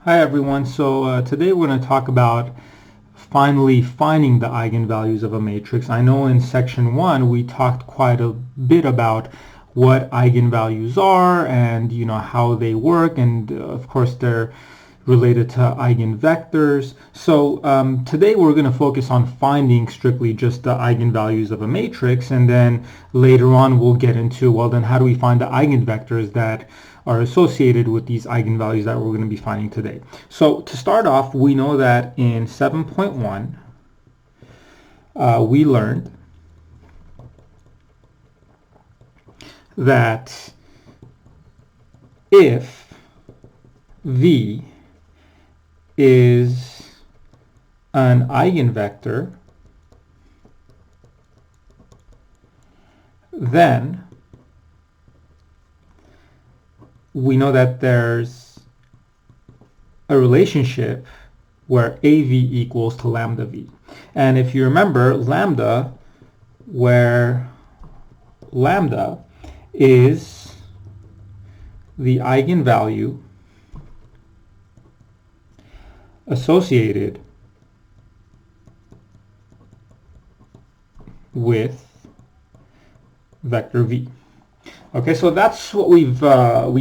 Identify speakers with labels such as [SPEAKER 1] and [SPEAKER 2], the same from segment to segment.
[SPEAKER 1] Hi everyone. So today we're going to talk about finally finding the eigenvalues of a matrix. I know in section 1 we talked quite a bit about what eigenvalues are and how they work, and of course they're related to eigenvectors. So today we're going to focus on finding strictly just the eigenvalues of a matrix, and then later on we'll get into, well, then how do we find the eigenvectors that are associated with these eigenvalues that we're going to be finding today. So to start off, we know that in 7.1 we learned that if V is an eigenvector, then we know that there's a relationship where AV equals to lambda V. And if you remember lambda, where lambda is the eigenvalue associated with vector V. Okay, so that's what we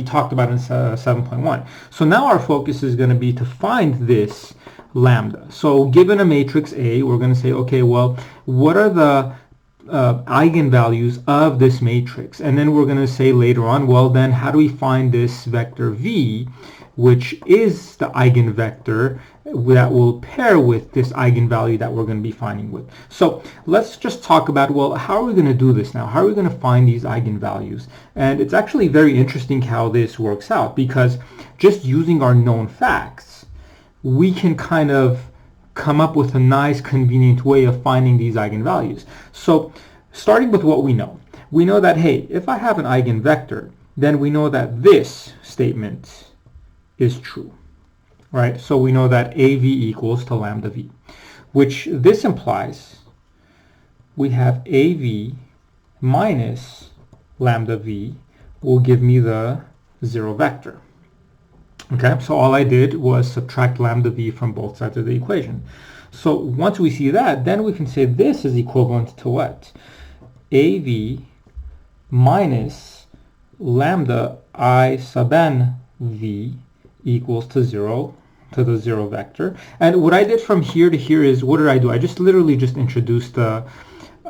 [SPEAKER 1] talked about in 7.1. So now our focus is going to be to find this lambda. So given a matrix A, we're going to say, okay, well, what are the eigenvalues of this matrix? And then we're going to say later on, well, then how do we find this vector V, which is the eigenvector that will pair with this eigenvalue that we're going to be finding with. So let's just talk about, well, how are we going to do this now? How are we going to find these eigenvalues? And it's actually very interesting how this works out, because just using our known facts, we can kind of come up with a nice convenient way of finding these eigenvalues. So starting with what we know that, hey, if I have an eigenvector, then we know that this statement is true, right? So we know that AV equals to lambda V, which this implies we have AV minus lambda V will give me the zero vector. Okay, so all I did was subtract lambda V from both sides of the equation. So once we see that, then we can say this is equivalent to what? AV minus lambda I sub n V equals to 0, to the zero vector. And what I did from here to here is, what did I do? I just literally just introduced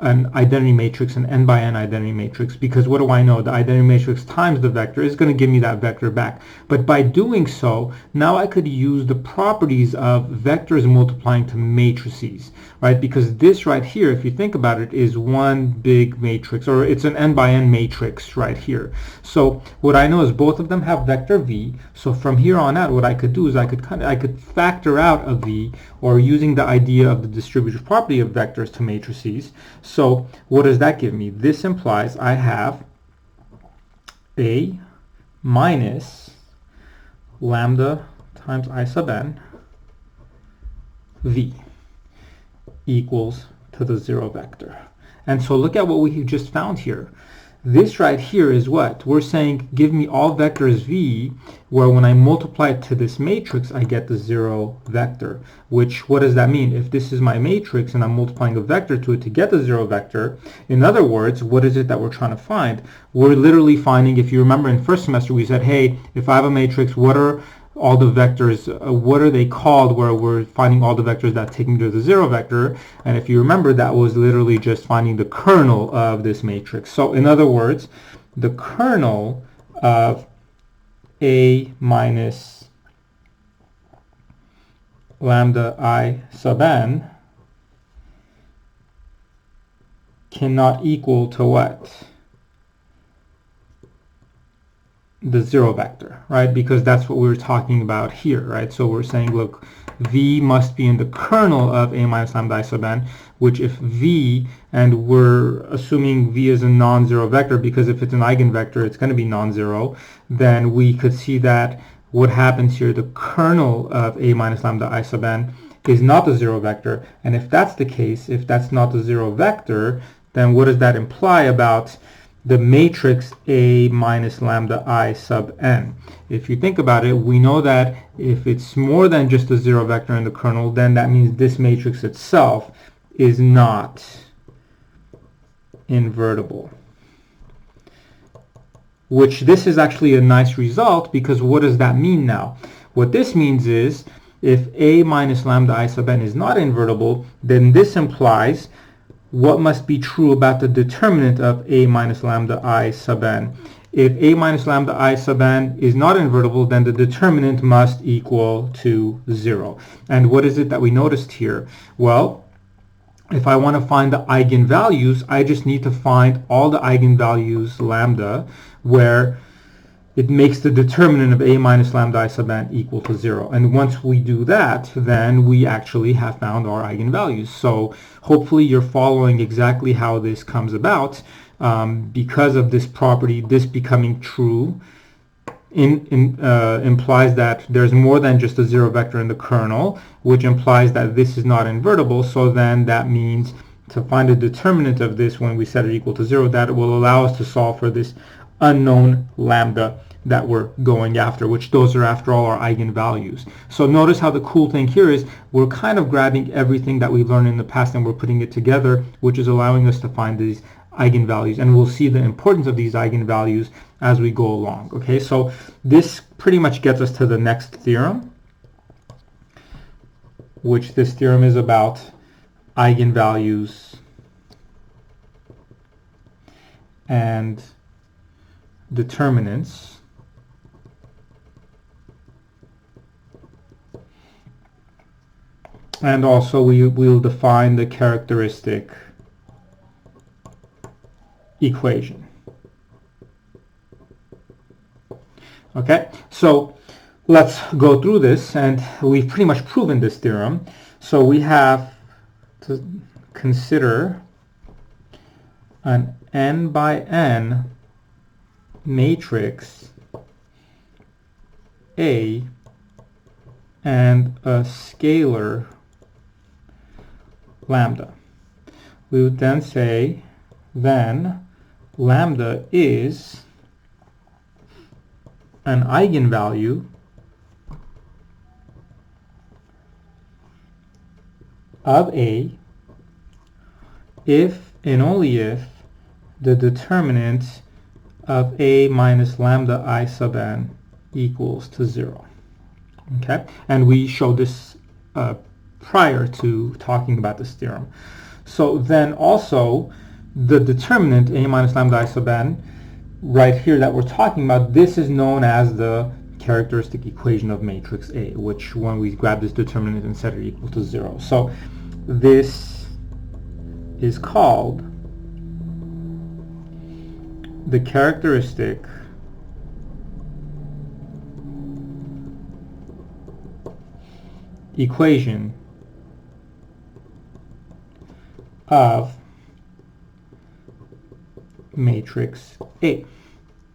[SPEAKER 1] an identity matrix, an n by n identity matrix, because what do I know? The identity matrix times the vector is going to give me that vector back. But by doing so, now I could use the properties of vectors multiplying to matrices, right? Because this right here, if you think about it, is one big matrix, or it's an n by n matrix right here. So what I know is both of them have vector V. So from here on out, what I could do is I could factor out a V, or using the idea of the distributive property of vectors to matrices. So what does that give me? This implies I have A minus lambda times I sub n V equals to the zero vector. And so look at what we just found here. This right here is what? We're saying give me all vectors V, where when I multiply it to this matrix, I get the zero vector. Which, what does that mean? If this is my matrix and I'm multiplying a vector to it to get the zero vector, in other words, what is it that we're trying to find? We're literally finding, if you remember in first semester, we said, hey, if I have a matrix, what are all the vectors, what are they called, where we're finding all the vectors that take me to the zero vector? And if you remember, that was literally just finding the kernel of this matrix. So in other words, the kernel of A minus lambda I sub n cannot equal to what? The zero vector, right? Because that's what we were talking about here, right? So we're saying, look, V must be in the kernel of A minus lambda I sub n, which if V, and we're assuming V is a non-zero vector, because if it's an eigenvector, it's going to be non-zero, then we could see that what happens here, the kernel of A minus lambda I sub n is not the zero vector. And if that's the case, if that's not the zero vector, then what does that imply about the matrix A minus lambda I sub n. If you think about it, we know that if it's more than just a zero vector in the kernel, then that means this matrix itself is not invertible. Which this is actually a nice result, because what does that mean now? What this means is if A minus lambda I sub n is not invertible, then this implies what must be true about the determinant of A minus lambda I sub n. If A minus lambda I sub n is not invertible, then the determinant must equal to 0. And what is it that we noticed here? Well, if I want to find the eigenvalues, I just need to find all the eigenvalues lambda where it makes the determinant of A minus lambda I sub n equal to 0. And once we do that, then we actually have found our eigenvalues. So hopefully you're following exactly how this comes about. Because of this property, this becoming true implies that there's more than just a zero vector in the kernel, which implies that this is not invertible. So then that means to find a determinant of this when we set it equal to 0, that will allow us to solve for this unknown lambda that we're going after, which those are after all our eigenvalues. So notice how the cool thing here is we're kind of grabbing everything that we've learned in the past and we're putting it together, which is allowing us to find these eigenvalues, and we'll see the importance of these eigenvalues as we go along. Okay, so this pretty much gets us to the next theorem, which this theorem is about eigenvalues and determinants. And also we'll define the characteristic equation. Okay, so let's go through this, and we've pretty much proven this theorem. So we have to consider an n by n matrix A and a scalar lambda. We would then say then lambda is an eigenvalue of A if and only if the determinant of A minus lambda I sub n equals to 0. Okay, and we showed this prior to talking about this theorem. So then also the determinant A minus lambda I sub n right here that we're talking about, this is known as the characteristic equation of matrix A, which when we grab this determinant and set it equal to 0. So this is called the characteristic equation of matrix A.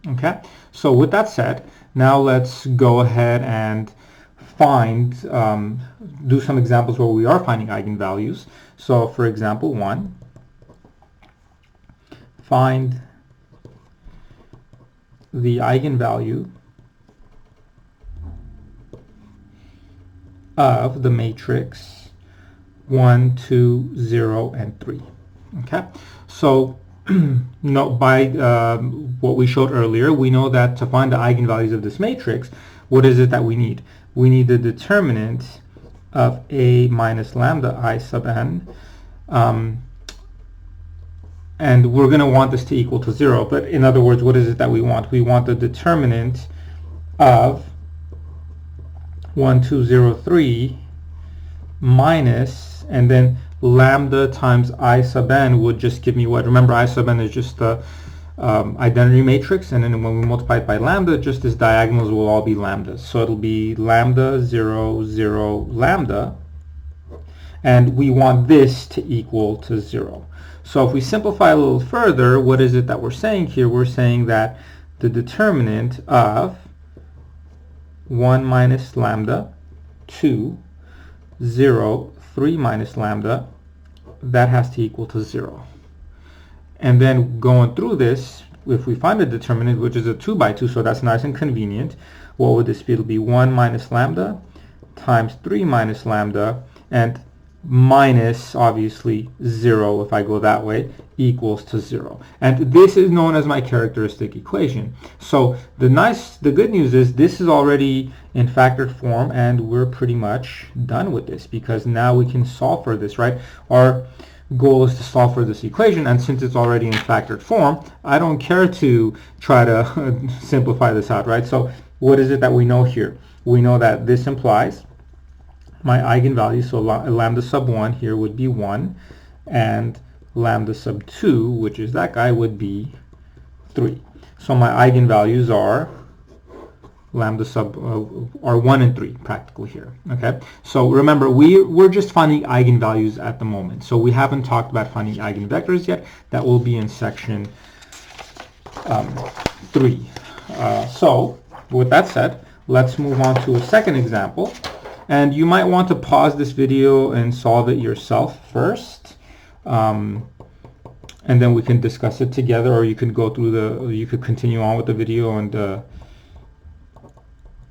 [SPEAKER 1] Okay, so with that said, now let's go ahead and find, do some examples where we are finding eigenvalues. So for example 1, find the eigenvalue of the matrix 1, 2, 0, and 3. Okay, so no, by what we showed earlier, we know that to find the eigenvalues of this matrix, what is it that we need? We need the determinant of A minus lambda I sub n, and we're going to want this to equal to 0. But in other words, what is it that we want? We want the determinant of 1, 2, 0, 3 minus, and then lambda times I sub n would just give me what? Remember, I sub n is just the identity matrix, and then when we multiply it by lambda, just as diagonals will all be lambdas. So it'll be lambda 0, 0, lambda, and we want this to equal to 0. So if we simplify a little further, what is it that we're saying here? We're saying that the determinant of 1 minus lambda, 2, 0, 3 minus lambda, that has to equal to 0. And then going through this, if we find a determinant, which is a 2 by 2, so that's nice and convenient, what would this be? It'll be 1 minus lambda times 3 minus lambda, and minus, obviously, 0, if I go that way, equals to 0. And this is known as my characteristic equation. So the good news is this is already in factored form, and we're pretty much done with this, because now we can solve for this, right? Our goal is to solve for this equation, and since it's already in factored form, I don't care to try to simplify this out, right? So what is it that we know here? We know that this implies my eigenvalue, so lambda sub 1 here would be 1, and lambda sub 2, which is that guy, would be 3. So my eigenvalues are lambda sub are 1 and 3 practically here. Okay, so remember, we're just finding eigenvalues at the moment, so we haven't talked about finding eigenvectors yet. That will be in section 3. So with that said, let's move on to a second example. And you might want to pause this video and solve it yourself first, and then we can discuss it together, or you can go through you could continue on with the video and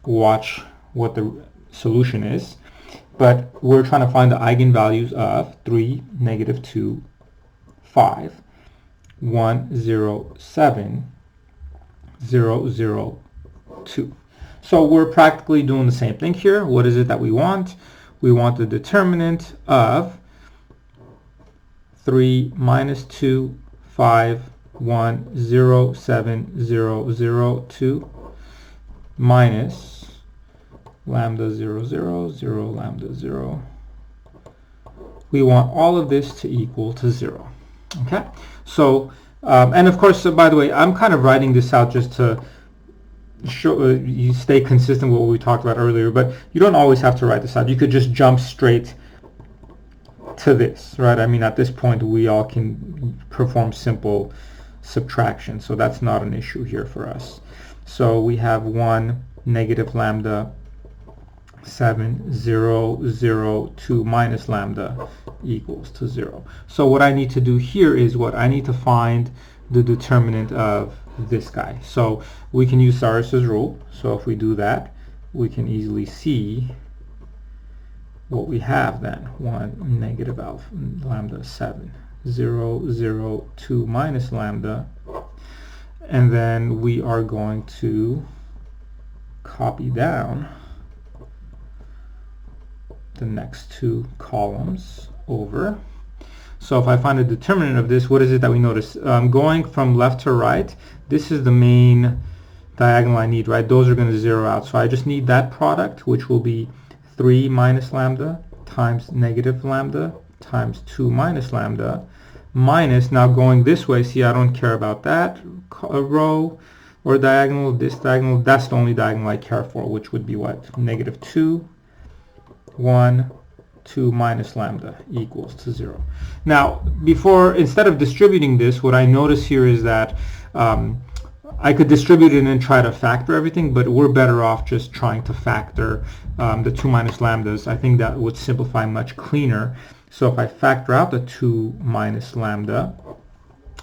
[SPEAKER 1] watch what the solution is. But we're trying to find the eigenvalues of 3, negative 2, 5, 1, 0, 7, 0, 0, 2. So we're practically doing the same thing here. What is it that we want? We want the determinant of 3 minus 2, 5, 1, 0, 7, 0, 0, 2 minus lambda 0, 0, 0, lambda 0. We want all of this to equal to 0. Okay? So, and of course, by the way, I'm kind of writing this out just to show you stay consistent with what we talked about earlier, but you don't always have to write this out. You could just jump straight to this, right? I mean, at this point, we all can perform simple subtraction, so that's not an issue here for us. So we have 1 negative lambda 7, 0, 0, 2 minus lambda equals to 0. So what I need to do here is I need to find the determinant of this guy. So we can use Cyrus's rule. So if we do that, we can easily see what we have then. 1 negative alpha lambda 7, 0, 0, 2 minus lambda. And then we are going to copy down the next two columns over. So if I find a determinant of this, what is it that we notice? Going from left to right, this is the main diagonal I need, right? Those are going to zero out. So I just need that product, which will be 3 minus lambda times negative lambda times 2 minus lambda minus, now going this way, see, I don't care about that row or diagonal, this diagonal, that's the only diagonal I care for, which would be what? Negative 2, 1, 2 minus lambda equals to 0. Now, instead of distributing this, what I notice here is that I could distribute it and try to factor everything, but we're better off just trying to factor the 2 minus lambdas. I think that would simplify much cleaner. So if I factor out the 2 minus lambda,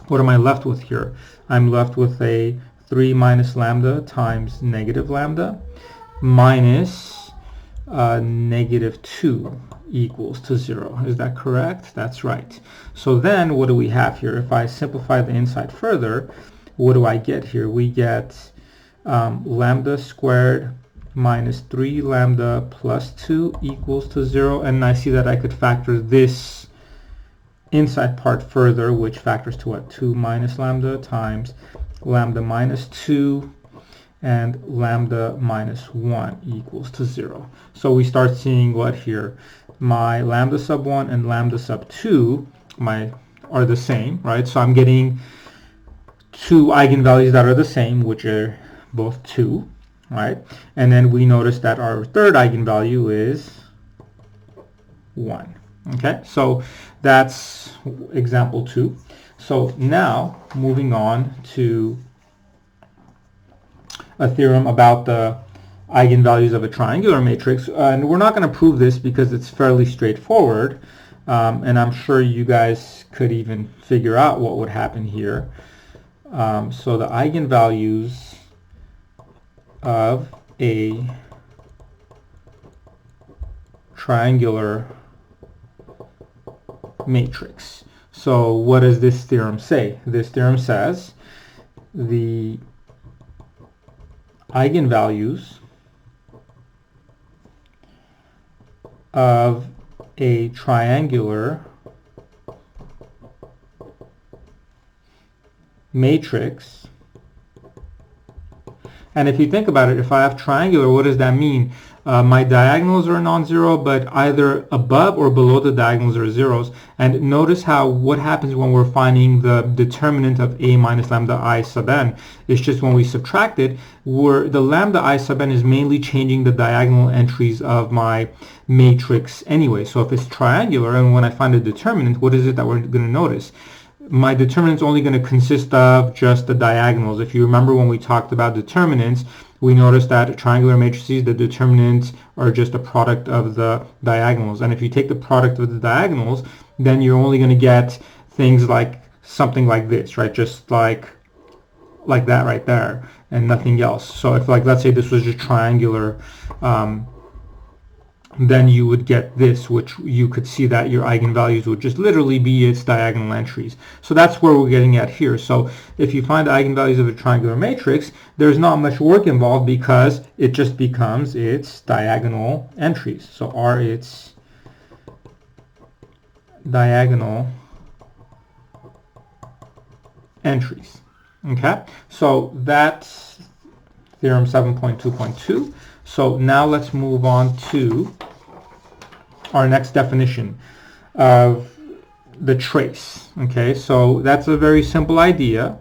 [SPEAKER 1] what am I left with here? I'm left with a 3 minus lambda times negative lambda minus negative 2 equals to 0. Is that correct? That's right. So then what do we have here? If I simplify the inside further, what do I get here? We get lambda squared minus 3 lambda plus 2 equals to 0. And I see that I could factor this inside part further, which factors to what? 2 minus lambda times lambda minus 2 and lambda minus 1 equals to 0. So we start seeing what here? My lambda sub 1 and lambda sub 2 are the same, right? So I'm getting two eigenvalues that are the same, which are both 2, right? And then we notice that our third eigenvalue is 1. Okay, so that's example 2. So now moving on to a theorem about the eigenvalues of a triangular matrix, and we're not going to prove this because it's fairly straightforward, and I'm sure you guys could even figure out what would happen here. So the eigenvalues of a triangular matrix. So what does this theorem say? This theorem says the eigenvalues of a triangular matrix, and if you think about it, if I have triangular, what does that mean? My diagonals are non-zero, but either above or below the diagonals are zeros. And notice how what happens when we're finding the determinant of a minus lambda I sub n. It's just when we subtract it, the lambda I sub n is mainly changing the diagonal entries of my matrix anyway. So if it's triangular, and when I find a determinant, what is it that we're going to notice? My determinant is only going to consist of just the diagonals. If you remember when we talked about determinants, we noticed that triangular matrices, the determinants are just a product of the diagonals. And if you take the product of the diagonals, then you're only going to get things like something like this, right? Just like that right there, and nothing else. So if, like, let's say this was just triangular, then you would get this, which you could see that your eigenvalues would just literally be its diagonal entries. So that's where we're getting at here. So if you find the eigenvalues of a triangular matrix, there's not much work involved because it just becomes its diagonal entries. So are its diagonal entries. Okay, so that's theorem 7.2.2. So now let's move on to our next definition of the trace. Okay, so that's a very simple idea.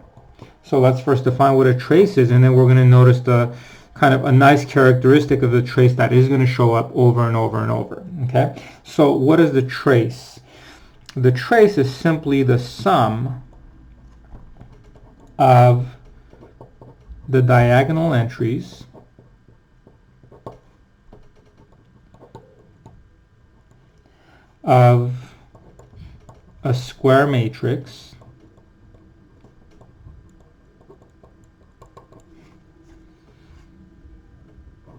[SPEAKER 1] So let's first define what a trace is, and then we're going to notice the kind of a nice characteristic of the trace that is going to show up over and over and over. Okay, so what is the trace? The trace is simply the sum of the diagonal entries of a square matrix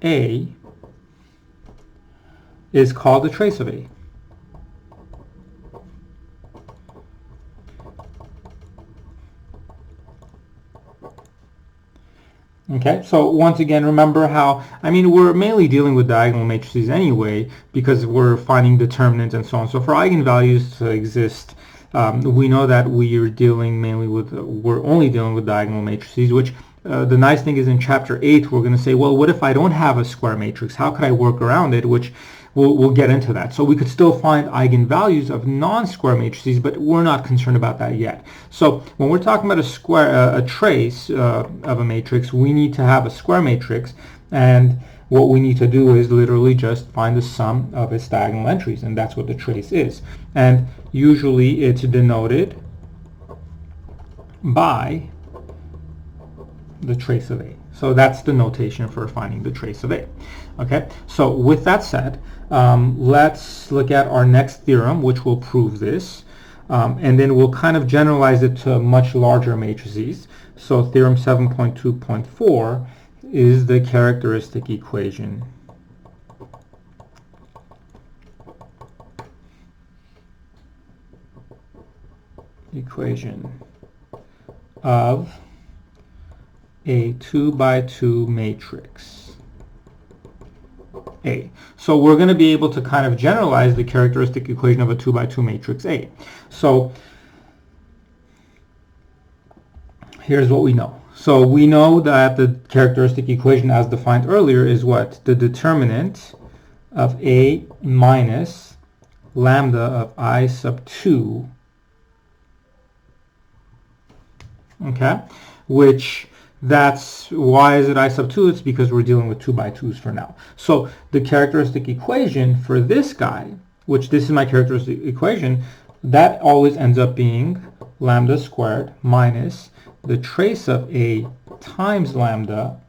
[SPEAKER 1] A is called the trace of A. Okay, so once again, remember how, we're mainly dealing with diagonal matrices anyway because we're finding determinants and so on. So for eigenvalues to exist, we know that we're only dealing with diagonal matrices, which the nice thing is in chapter 8, we're going to say, well, what if I don't have a square matrix? How could I work around it? Which we'll get into that. So we could still find eigenvalues of non-square matrices, but we're not concerned about that yet. So when we're talking about a trace of a matrix, we need to have a square matrix, and what we need to do is literally just find the sum of its diagonal entries, and that's what the trace is. And usually it's denoted by the trace of A. So that's the notation for finding the trace of A. Okay, so with that said, let's look at our next theorem, which will prove this, and then we'll kind of generalize it to much larger matrices. So theorem 7.2.4 is the characteristic equation of a 2x2 matrix A. So we're going to be able to kind of generalize the characteristic equation of a 2x2 matrix A. So here's what we know. So we know that the characteristic equation as defined earlier is what? The determinant of A minus lambda of I sub 2, okay, which why is it I sub 2? It's because we're dealing with 2x2s for now. So the characteristic equation for this guy, which this is my characteristic equation, that always ends up being lambda squared minus the trace of A times lambda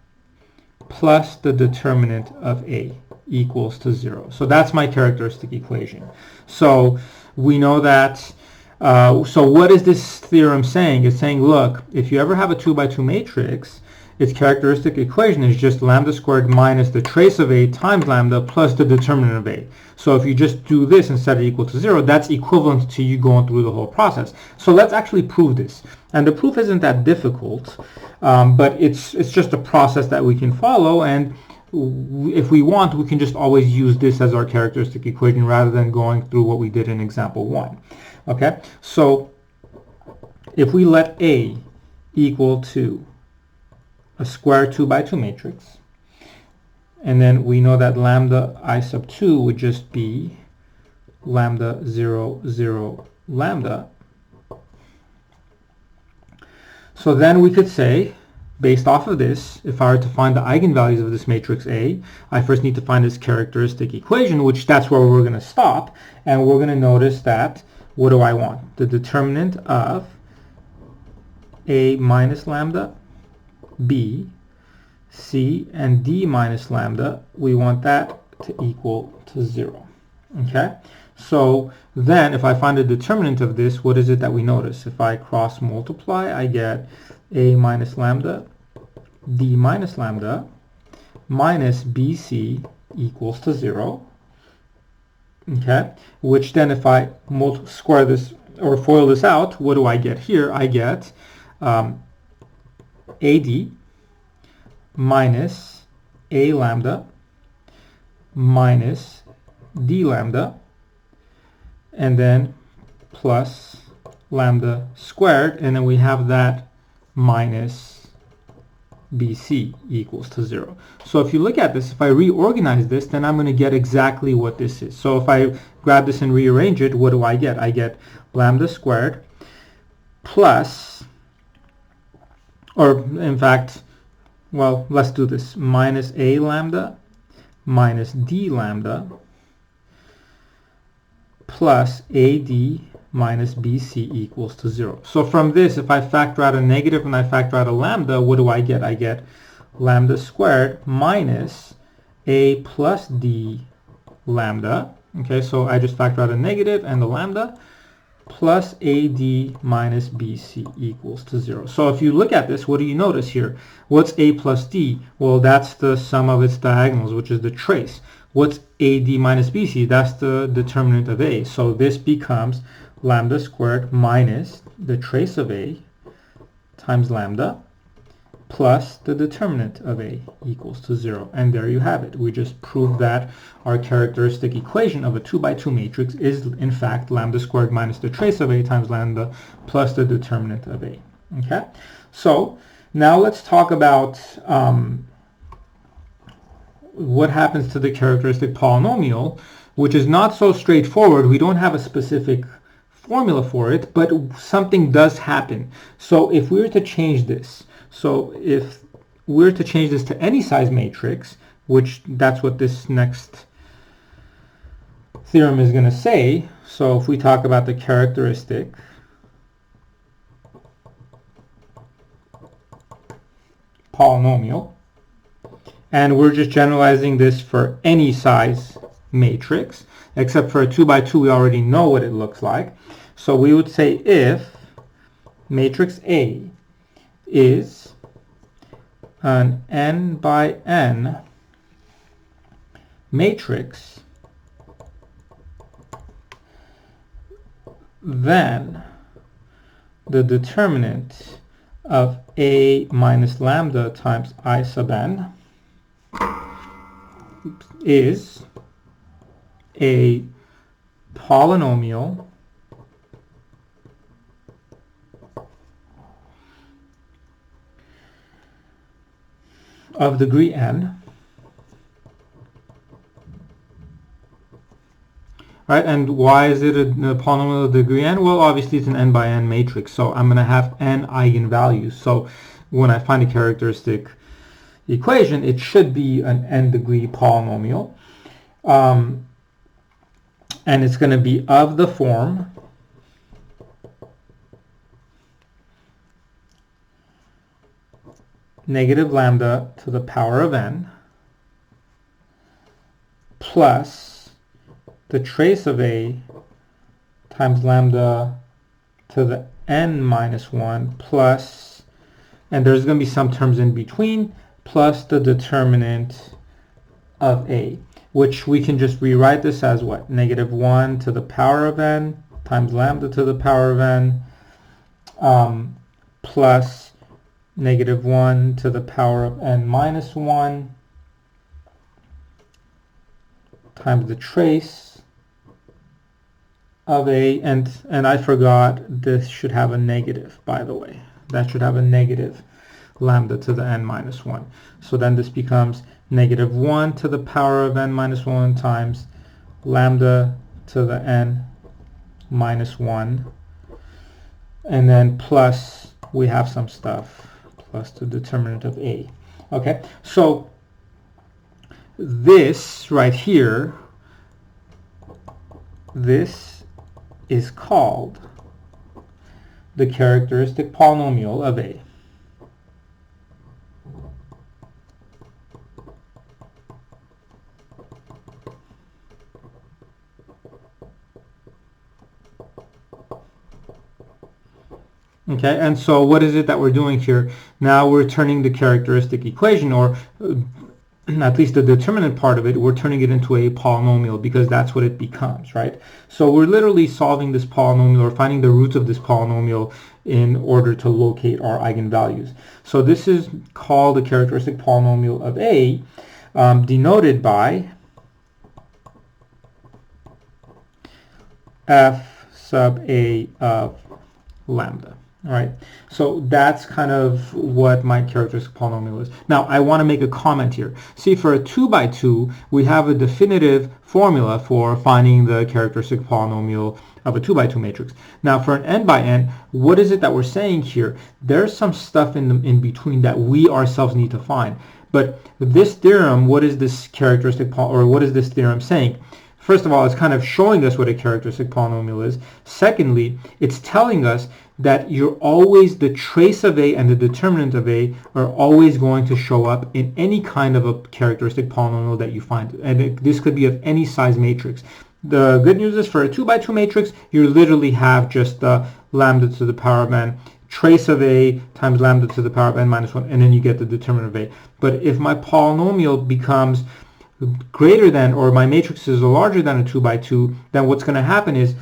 [SPEAKER 1] plus the determinant of A equals to 0. So that's my characteristic equation. So we know that So what is this theorem saying? It's saying, look, if you ever have a 2 by 2 matrix, its characteristic equation is just lambda squared minus the trace of A times lambda plus the determinant of A. So if you just do this and set it equal to 0, that's equivalent to you going through the whole process. So let's actually prove this. And the proof isn't that difficult, but it's just a process that we can follow, and if we want, we can just always use this as our characteristic equation rather than going through what we did in example 1. Okay, so if we let A equal to a square 2 by 2 matrix, and then we know that lambda I sub 2 would just be lambda 0, 0, lambda. So then we could say, based off of this, if I were to find the eigenvalues of this matrix A, I first need to find this characteristic equation, which that's where we're going to stop, and we're going to notice that, what do I want? The determinant of A minus lambda, B, C, and D minus lambda, we want that to equal to 0. Okay? So then if I find the determinant of this, what is it that we notice? If I cross multiply, I get A minus lambda, D minus lambda, minus BC equals to 0. Okay? Which then if I square this or FOIL this out, what do I get here? I get AD minus A lambda minus D lambda, and then plus lambda squared, and then we have that minus BC equals to 0. So if you look at this, if I reorganize this, then I'm going to get exactly what this is. So if I grab this and rearrange it, what do I get? I get lambda squared plus, or in fact, well, let's do this, minus A lambda minus D lambda plus AD minus BC equals to 0. So from this, if I factor out a negative and I factor out a lambda, what do I get? I get lambda squared minus A plus D lambda. Okay, so I just factor out a negative and the lambda plus AD minus BC equals to 0. So if you look at this, what do you notice here? What's A plus D? Well, that's the sum of its diagonals, which is the trace. What's AD minus BC? That's the determinant of A. So this becomes lambda squared minus the trace of A times lambda plus the determinant of A equals to 0. And there you have it. We just proved that our characteristic equation of a 2 by 2 matrix is in fact lambda squared minus the trace of A times lambda plus the determinant of A. Okay? So now let's talk about what happens to the characteristic polynomial, which is not so straightforward. We don't have a specific formula for it, but something does happen. So if we were to change this, so if we were to change this to any size matrix, which that's what this next theorem is going to say. So if we talk about the characteristic polynomial, and we're just generalizing this for any size matrix, except for a 2 by 2 we already know what it looks like. So we would say if matrix A is an n by n matrix, then the determinant of A minus lambda times I sub n is a polynomial of degree n. Right, and why is it a polynomial of degree n? Well, obviously it's an n by n matrix, so I'm going to have n eigenvalues. So when I find a characteristic equation, it should be an n degree polynomial. And it's going to be of the form negative lambda to the power of n plus the trace of A times lambda to the n minus 1 plus, and there's going to be some terms in between, plus the determinant of a, which we can just rewrite this as what? Negative 1 to the power of n times lambda to the power of n plus negative 1 to the power of n minus 1 times the trace of a, and I forgot this should have a negative, by the way. That should have a negative lambda to the n minus 1. So then this becomes negative 1 to the power of n minus 1 times lambda to the n minus 1. And then plus, we have some stuff, plus the determinant of a. Okay, so this right here, this is called the characteristic polynomial of a. Okay, and so what is it that we're doing here? Now we're turning the characteristic equation, or at least the determinant part of it, we're turning it into a polynomial, because that's what it becomes, right? So we're literally solving this polynomial, or finding the roots of this polynomial in order to locate our eigenvalues. So this is called the characteristic polynomial of a, denoted by f sub a of lambda. All right, so that's kind of what my characteristic polynomial is. Now, I want to make a comment here. See, for a 2 by 2, we have a definitive formula for finding the characteristic polynomial of a 2 by 2 matrix. Now, for an n by n, what is it that we're saying here? There's some stuff in between that we ourselves need to find. But this theorem, what is this characteristic, or what is this theorem saying? First of all, it's kind of showing us what a characteristic polynomial is. Secondly, it's telling us that you're always, the trace of a and the determinant of a are always going to show up in any kind of a characteristic polynomial that you find. And this could be of any size matrix. The good news is, for a 2 by 2 matrix, you literally have just the lambda to the power of n, trace of a times lambda to the power of n minus 1, and then you get the determinant of a. But if my polynomial becomes greater than, or my matrix is larger than a 2 by 2, then what's going to happen is,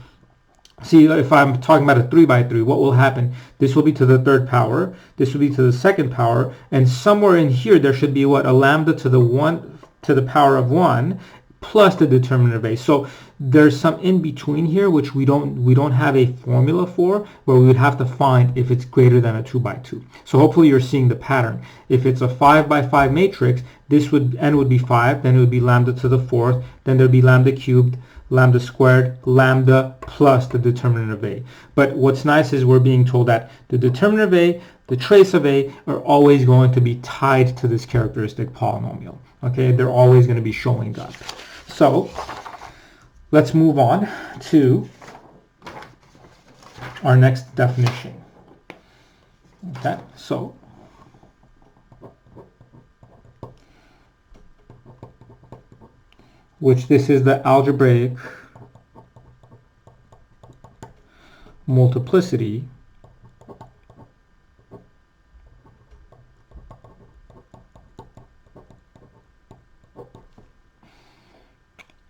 [SPEAKER 1] see, if I'm talking about a 3 by 3, what will happen? This will be to the third power, this will be to the second power, and somewhere in here there should be what? A lambda to the 1 to the power of 1 plus the determinant of a. So there's some in between here which we don't have a formula for, where we would have to find if it's greater than a 2 by 2. So hopefully you're seeing the pattern. If it's a 5 by 5 matrix, this would, n would be 5, then it would be lambda to the 4th, then there'd be lambda cubed, lambda squared, lambda plus the determinant of a. But what's nice is we're being told that the determinant of a, the trace of a, are always going to be tied to this characteristic polynomial. Okay, they're always going to be showing up. So let's move on to our next definition. Okay, so which this is the algebraic multiplicity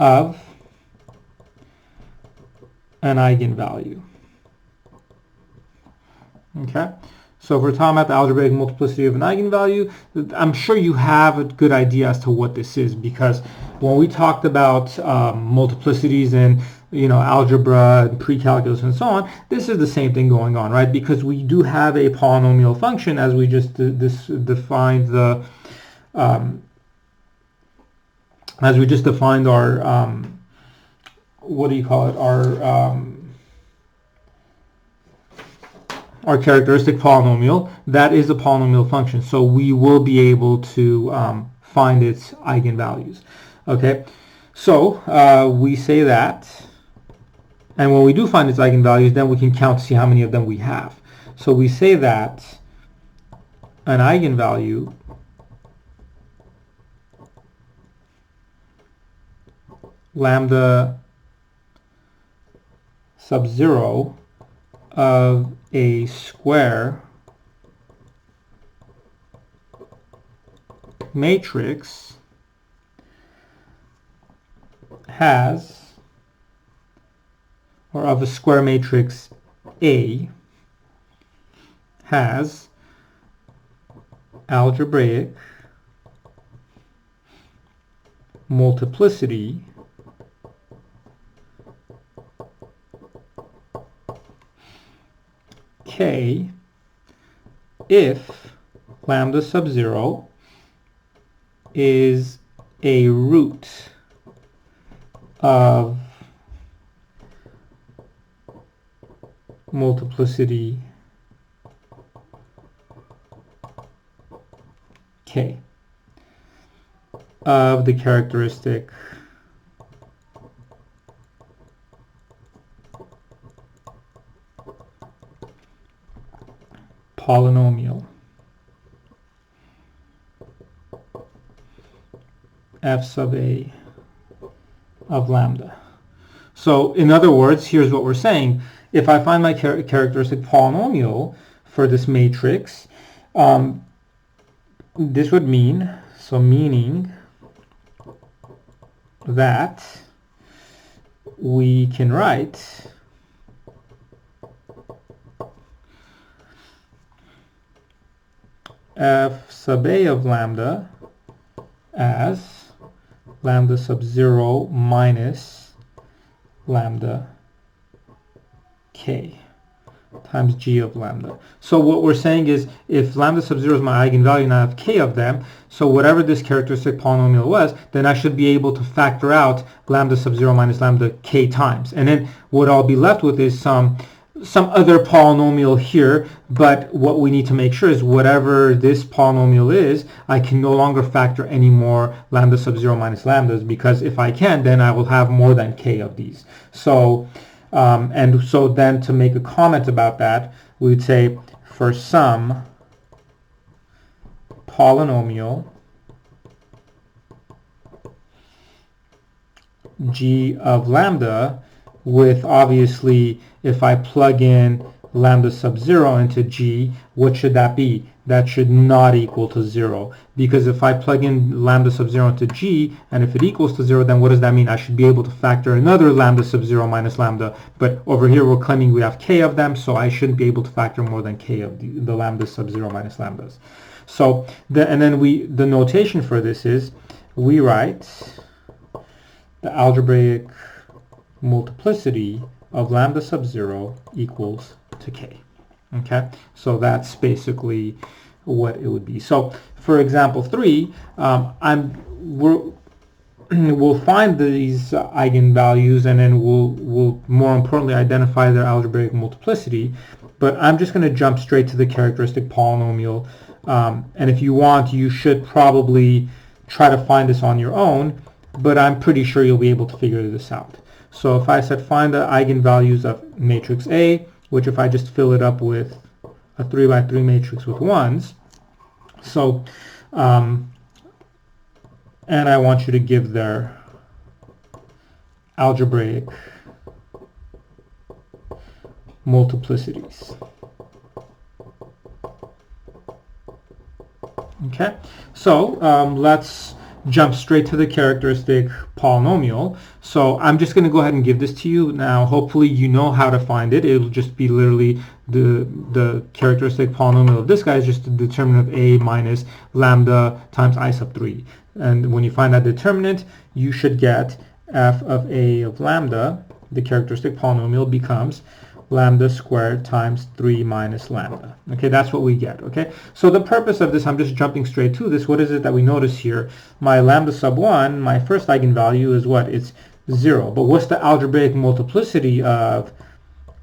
[SPEAKER 1] of an eigenvalue. Okay, so if we're talking about the algebraic multiplicity of an eigenvalue, I'm sure you have a good idea as to what this is, because when we talked about multiplicities in algebra and pre-calculus and so on, this is the same thing going on, right? Because we do have a polynomial function, as we just defined the as we just defined our what do you call it, our characteristic polynomial. That is a polynomial function, so we will be able to find its eigenvalues. Okay, so we say that, and when we do find its eigenvalues, then we can count to see how many of them we have. So we say that an eigenvalue lambda sub 0 of a square matrix has, or of a square matrix A has algebraic multiplicity K if lambda sub 0 is a root of multiplicity K of the characteristic polynomial f sub a of lambda. So in other words, here's what we're saying. If I find my characteristic polynomial for this matrix, this would mean, meaning that we can write f sub a of lambda as lambda sub 0 minus lambda k times g of lambda. So what we're saying is, if lambda sub 0 is my eigenvalue and I have k of them, so whatever this characteristic polynomial was, then I should be able to factor out lambda sub 0 minus lambda k times. And then what I'll be left with is some other polynomial here, but what we need to make sure is whatever this polynomial is, I can no longer factor any more lambda sub 0 minus lambdas, because if I can, then I will have more than k of these. So and so then to make a comment about that, we would say for some polynomial g of lambda, with obviously if I plug in lambda sub 0 into g, what should that be? That should not equal to 0, because if I plug in lambda sub 0 into g, and if it equals to 0, then what does that mean? I should be able to factor another lambda sub 0 minus lambda, but over here we're claiming we have k of them, so I shouldn't be able to factor more than k of the lambda sub 0 minus lambdas. So the notation for this is, we write the algebraic multiplicity of lambda sub 0 equals to k. Okay, so that's basically what it would be. So for example 3, we'll find these eigenvalues, and then we'll more importantly identify their algebraic multiplicity. But I'm just going to jump straight to the characteristic polynomial. And if you want, you should probably try to find this on your own, but I'm pretty sure you'll be able to figure this out. So if I said find the eigenvalues of matrix A, which if I just fill it up with a 3 by 3 matrix with 1s, so and I want you to give their algebraic multiplicities. Okay, so let's jump straight to the characteristic polynomial. So I'm just going to go ahead and give this to you. Now hopefully you know how to find it. It'll just be literally the characteristic polynomial of this guy is just the determinant of a minus lambda times I sub 3. And when you find that determinant, you should get f of a of lambda, the characteristic polynomial, becomes lambda squared times 3 minus lambda. Okay, that's what we get. Okay, so the purpose of this, I'm just jumping straight to this. What is it that we notice here? My lambda sub 1, my first eigenvalue is what? It's 0. But what's the algebraic multiplicity of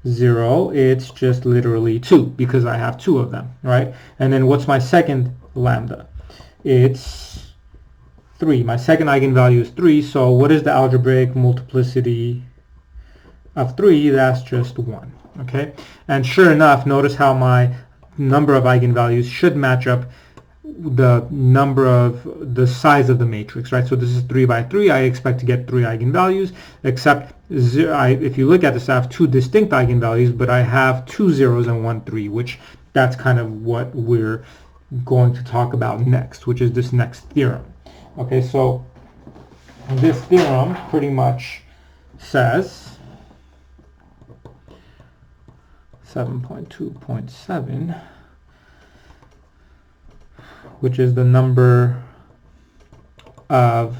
[SPEAKER 1] 0? It's just literally 2, because I have 2 of them, right? And then what's my second lambda? It's 3. My second eigenvalue is 3. So what is the algebraic multiplicity of 3? That's just 1. Okay, and sure enough, notice how my number of eigenvalues should match up the number of the size of the matrix, right? So this is 3 by 3. I expect to get 3 eigenvalues, except if you look at this, I have 2 distinct eigenvalues, but I have 2 zeros and 1 3, which that's kind of what we're going to talk about next, which is this next theorem. Okay, so this theorem pretty much says 7.2.7, which is the number of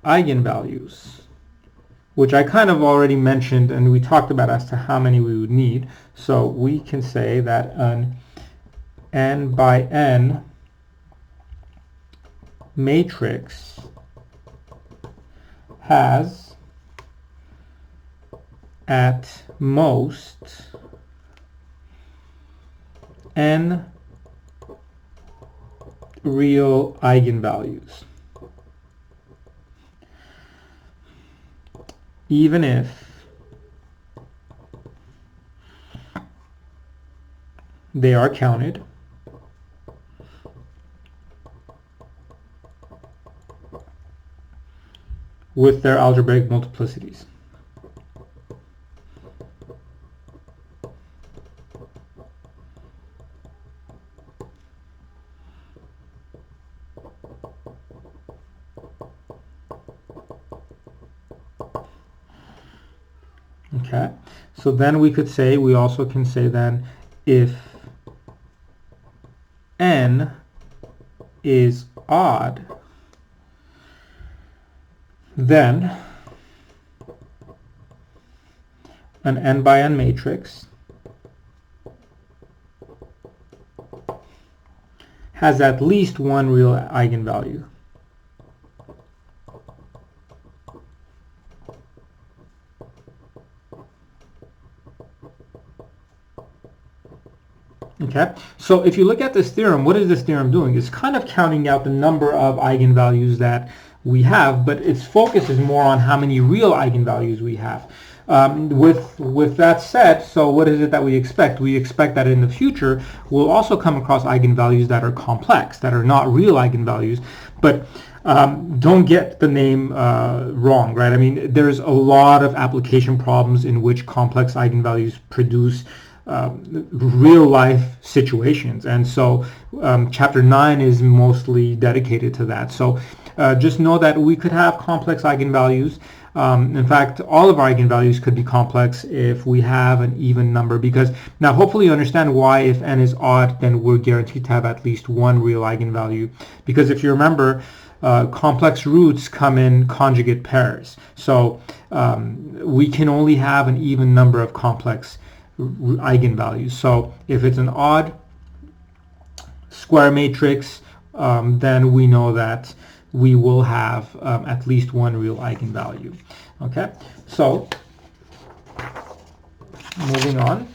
[SPEAKER 1] eigenvalues, which I kind of already mentioned and we talked about as to how many we would need. So we can say that an n by n matrix has at most n real eigenvalues, even if they are counted with their algebraic multiplicities. Okay, so then we could say, we also can say then, if n is odd, then an n by n matrix has at least one real eigenvalue. Okay, so if you look at this theorem, what is this theorem doing? It's kind of counting out the number of eigenvalues that we have, but its focus is more on how many real eigenvalues we have. With that said, so what is it that we expect? We expect that in the future we'll also come across eigenvalues that are complex, that are not real eigenvalues, but don't get the name wrong, right? I mean, there's a lot of application problems in which complex eigenvalues produce real life situations, and so chapter 9 is mostly dedicated to that. So just know that we could have complex eigenvalues. In fact, all of our eigenvalues could be complex if we have an even number, because now hopefully you understand why if n is odd, then we're guaranteed to have at least one real eigenvalue, because if you remember, complex roots come in conjugate pairs, so we can only have an even number of complex eigenvalues. So if it's an odd square matrix, then we know that we will have at least one real eigenvalue. Okay, so moving on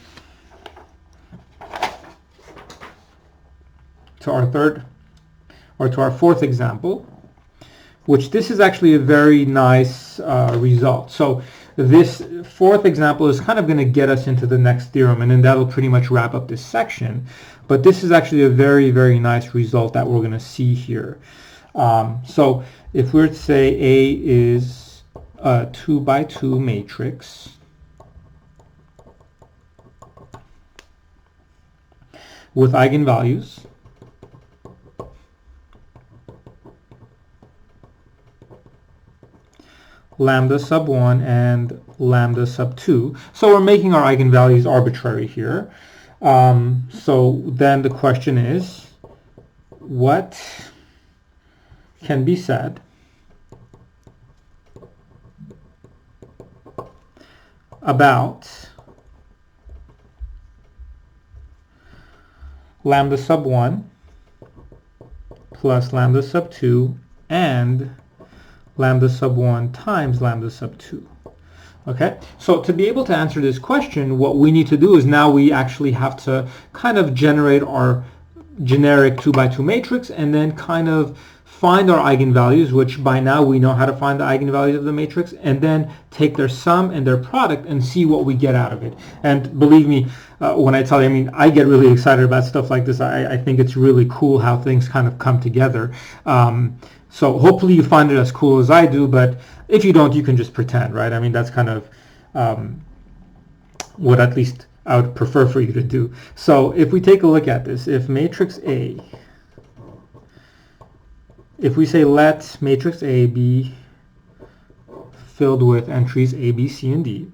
[SPEAKER 1] to our fourth example, which this is actually a very nice result. So this fourth example is kind of going to get us into the next theorem, and then that'll pretty much wrap up this section. But this is actually a very, very nice result that we're going to see here. So if we were to say A is a 2 by 2 matrix with eigenvalues lambda sub 1 and lambda sub 2. So we're making our eigenvalues arbitrary here. So then the question is, what can be said about lambda sub 1 plus lambda sub 2 and lambda sub 1 times lambda sub 2. Okay, so to be able to answer this question, what we need to do is now we actually have to kind of generate our generic 2 by 2 matrix and then kind of find our eigenvalues, which by now we know how to find the eigenvalues of the matrix, and then take their sum and their product and see what we get out of it. And believe me, when I tell you, I mean, I get really excited about stuff like this. I think it's really cool how things kind of come together. So hopefully you find it as cool as I do, but if you don't, you can just pretend, right? I mean, that's kind of what at least I would prefer for you to do. So if we take a look at this, if matrix A, if we say let matrix A be filled with entries A, B, C, and D,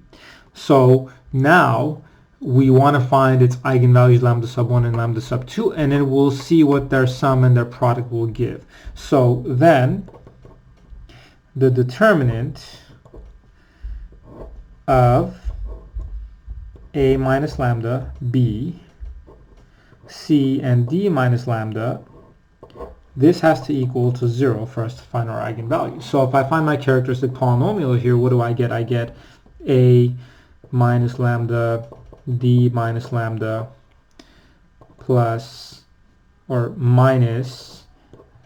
[SPEAKER 1] so now we want to find its eigenvalues lambda sub 1 and lambda sub 2, and then we'll see what their sum and their product will give. So then the determinant of A minus lambda, B, C, and D minus lambda, this has to equal to 0 for us to find our eigenvalue. So if I find my characteristic polynomial here, what do I get? I get A minus lambda, D minus lambda, plus or minus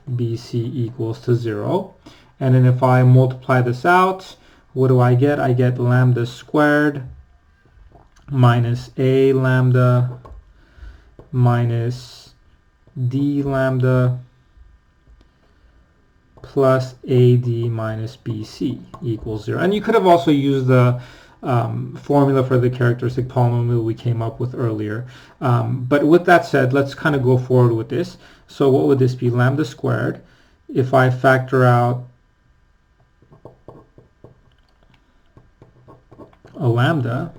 [SPEAKER 1] BC equals to 0. And then if I multiply this out, what do I get? I get lambda squared minus A lambda minus D lambda plus AD minus BC equals 0. And you could have also used the formula for the characteristic polynomial we came up with earlier. But with that said, let's kind of go forward with this. So what would this be? Lambda squared. If I factor out a lambda,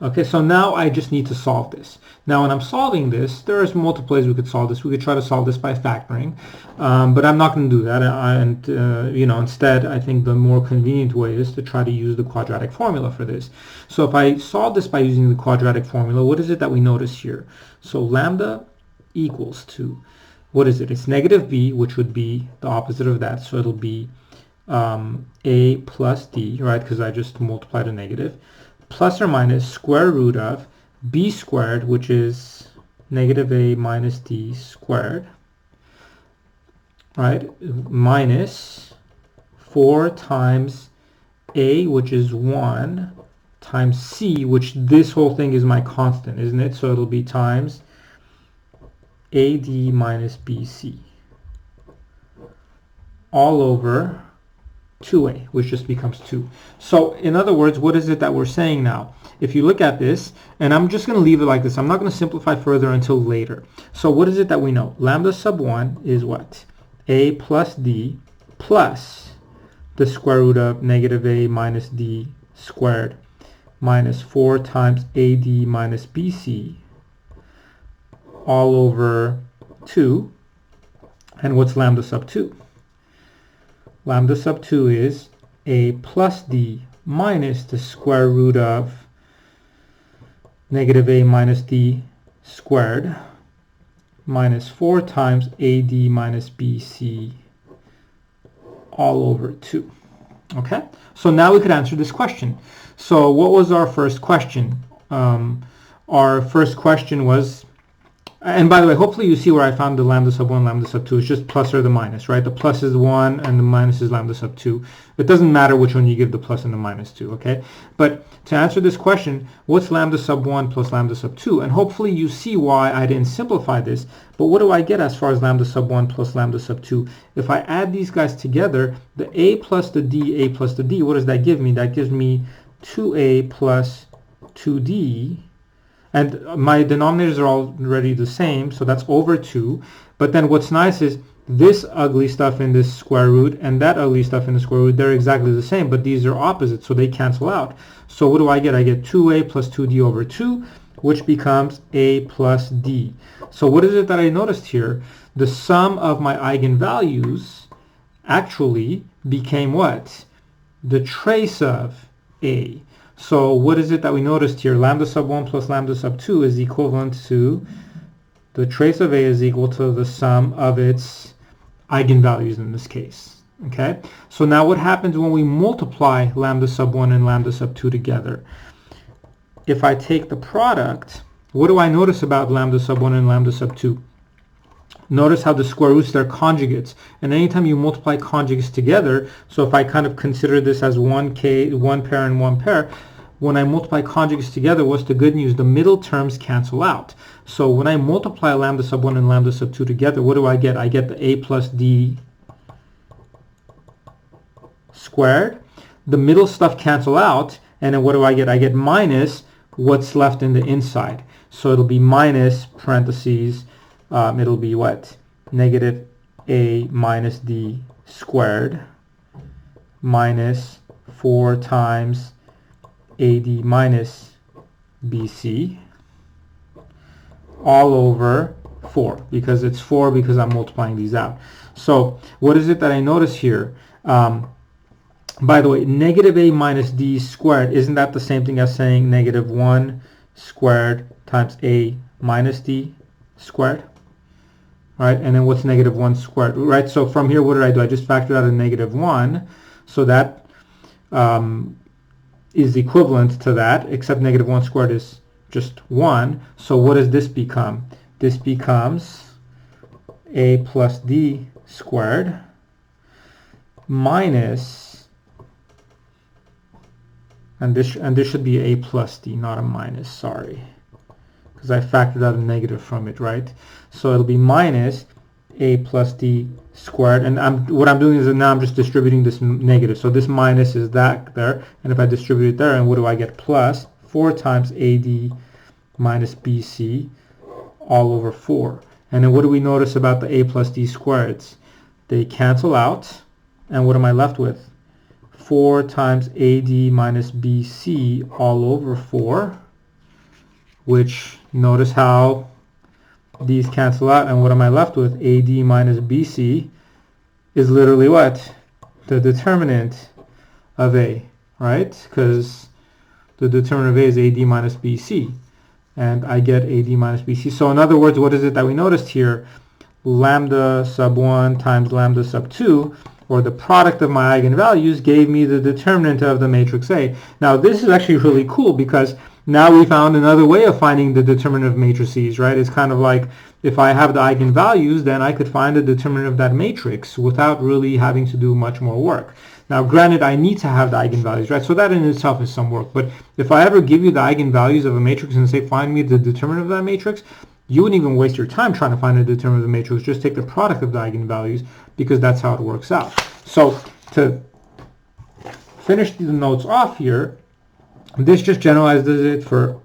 [SPEAKER 1] okay, so now I just need to solve this. Now when I'm solving this, there's multiple ways we could solve this. We could try to solve this by factoring, but I'm not going to do that. You know, instead, I think the more convenient way is to try to use the quadratic formula for this. So if I solve this by using the quadratic formula, what is it that we notice here? So lambda equals to, what is it? It's negative b, which would be the opposite of that. So it'll be a plus d, right? Because I just multiplied a negative, plus or minus square root of b squared, which is negative a minus d squared, right, minus 4 times a, which is 1, times c, which this whole thing is my constant, isn't it? So it'll be times ad minus bc all over 2a, which just becomes 2. So in other words, what is it that we're saying now? If you look at this, and I'm just going to leave it like this, I'm not going to simplify further until later. So what is it that we know? Lambda sub 1 is what? A plus d plus the square root of negative a minus d squared minus 4 times ad minus bc all over 2. And what's lambda sub 2? Lambda sub 2 is a plus d minus the square root of negative a minus d squared minus 4 times ad minus bc all over 2. Okay, so now we could answer this question. So what was our first question? Our first question was, and by the way, hopefully you see where I found the lambda sub 1, lambda sub 2. It's just plus or the minus, right? The plus is 1 and the minus is lambda sub 2. It doesn't matter which one you give the plus and the minus to, okay? But to answer this question, what's lambda sub 1 plus lambda sub 2? And hopefully you see why I didn't simplify this. But what do I get as far as lambda sub 1 plus lambda sub 2? If I add these guys together, the a plus the d, what does that give me? That gives me 2a plus 2d. And my denominators are already the same, so that's over 2. But then what's nice is this ugly stuff in this square root and that ugly stuff in the square root, they're exactly the same, but these are opposites, so they cancel out. So what do I get? I get 2a plus 2d over 2, which becomes a plus d. So what is it that I noticed here? The sum of my eigenvalues actually became what? The trace of a. So what is it that we noticed here? Lambda sub 1 plus lambda sub 2 is equivalent to, the trace of a is equal to the sum of its eigenvalues in this case. Okay? So now what happens when we multiply lambda sub 1 and lambda sub 2 together? If I take the product, what do I notice about lambda sub 1 and lambda sub 2? Notice how the square roots, they're conjugates. And anytime you multiply conjugates together, so if I kind of consider this as one pair and one pair, when I multiply conjugates together, what's the good news? The middle terms cancel out. So when I multiply lambda sub 1 and lambda sub 2 together, what do I get? I get the a plus d squared. The middle stuff cancel out, and then what do I get? I get minus what's left in the inside. So it'll be minus parentheses, it'll be what? Negative a minus d squared minus 4 times AD minus BC all over 4, because it's 4 because I'm multiplying these out. So what is it that I notice here? By the way, negative a minus d squared, isn't that the same thing as saying negative 1 squared times a minus d squared? Right, and then what's negative 1 squared? Right, so from here, what did I do? I just factored out a negative 1, so that is equivalent to that, except negative 1 squared is just 1. So what does this become? This becomes a plus d squared minus, and this should be a plus d, not a minus, sorry, because I factored out a negative from it, right? So it'll be minus a plus d squared, and what I'm doing is that now I'm just distributing this negative. So this minus is that there, and if I distribute it there, and what do I get? Plus 4 times AD minus BC all over 4. And then what do we notice about the a plus d squareds? They cancel out, and what am I left with? 4 times AD minus BC all over 4, which notice how these cancel out, and what am I left with? AD minus BC is literally what? The determinant of A, right? Because the determinant of A is AD minus BC, and I get AD minus BC. So in other words, what is it that we noticed here? Lambda sub 1 times lambda sub 2, or the product of my eigenvalues, gave me the determinant of the matrix A. Now this is actually really cool, because now we found another way of finding the determinant of matrices, right? It's kind of like, if I have the eigenvalues, then I could find the determinant of that matrix without really having to do much more work. Now granted, I need to have the eigenvalues, right? So that in itself is some work. But if I ever give you the eigenvalues of a matrix and say, find me the determinant of that matrix, you wouldn't even waste your time trying to find the determinant of the matrix. Just take the product of the eigenvalues, because that's how it works out. So to finish the notes off here, this just generalizes it for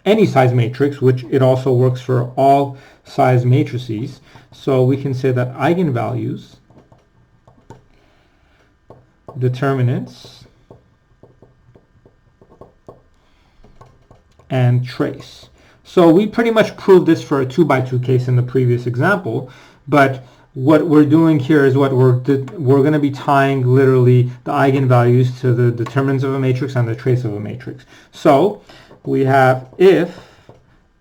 [SPEAKER 1] any size matrix, which it also works for all size matrices. So we can say that eigenvalues, determinants, and trace. So we pretty much proved this for a 2x2 case in the previous example, but what we're doing here is what we're going to be tying literally the eigenvalues to the determinants of a matrix and the trace of a matrix. So we have, if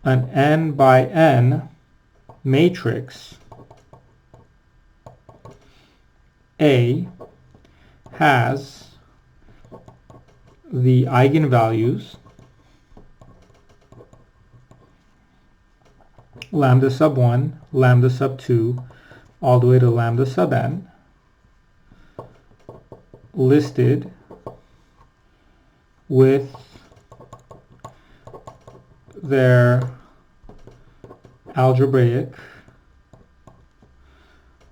[SPEAKER 1] an n by n matrix A has the eigenvalues lambda sub 1, lambda sub 2, all the way to lambda sub n, listed with their algebraic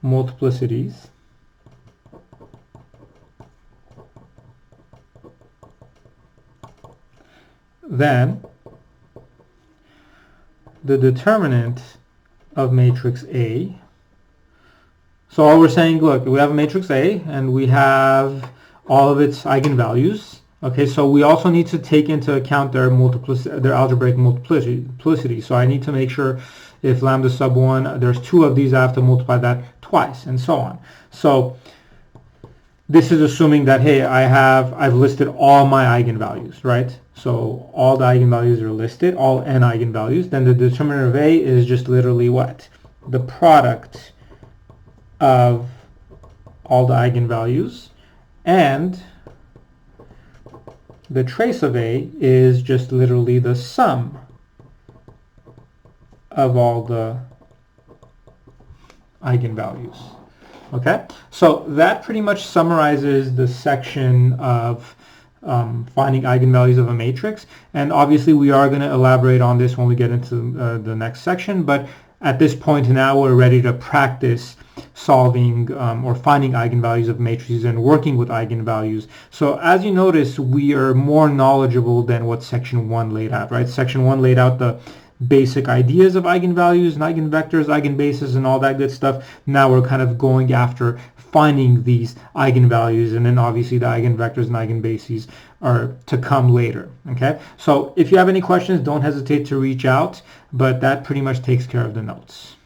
[SPEAKER 1] multiplicities, then the determinant of matrix A. So all we're saying, look, we have a matrix A and we have all of its eigenvalues. Okay, so we also need to take into account their algebraic multiplicity. So I need to make sure if lambda sub 1, there's 2 of these, I have to multiply that twice, and so on. So this is assuming that, hey, I've listed all my eigenvalues, right? So all the eigenvalues are listed, all n eigenvalues. Then the determinant of A is just literally what? The product of all the eigenvalues, and the trace of A is just literally the sum of all the eigenvalues. Okay, so that pretty much summarizes the section of finding eigenvalues of a matrix, and obviously we are going to elaborate on this when we get into the next section, but at this point now we're ready to practice solving or finding eigenvalues of matrices and working with eigenvalues. So as you notice, we are more knowledgeable than what section 1 laid out, right? Section 1 laid out the basic ideas of eigenvalues and eigenvectors, eigenbases, and all that good stuff. Now we're kind of going after finding these eigenvalues, and then obviously the eigenvectors and eigenbases are to come later. Okay, so if you have any questions, don't hesitate to reach out, but that pretty much takes care of the notes.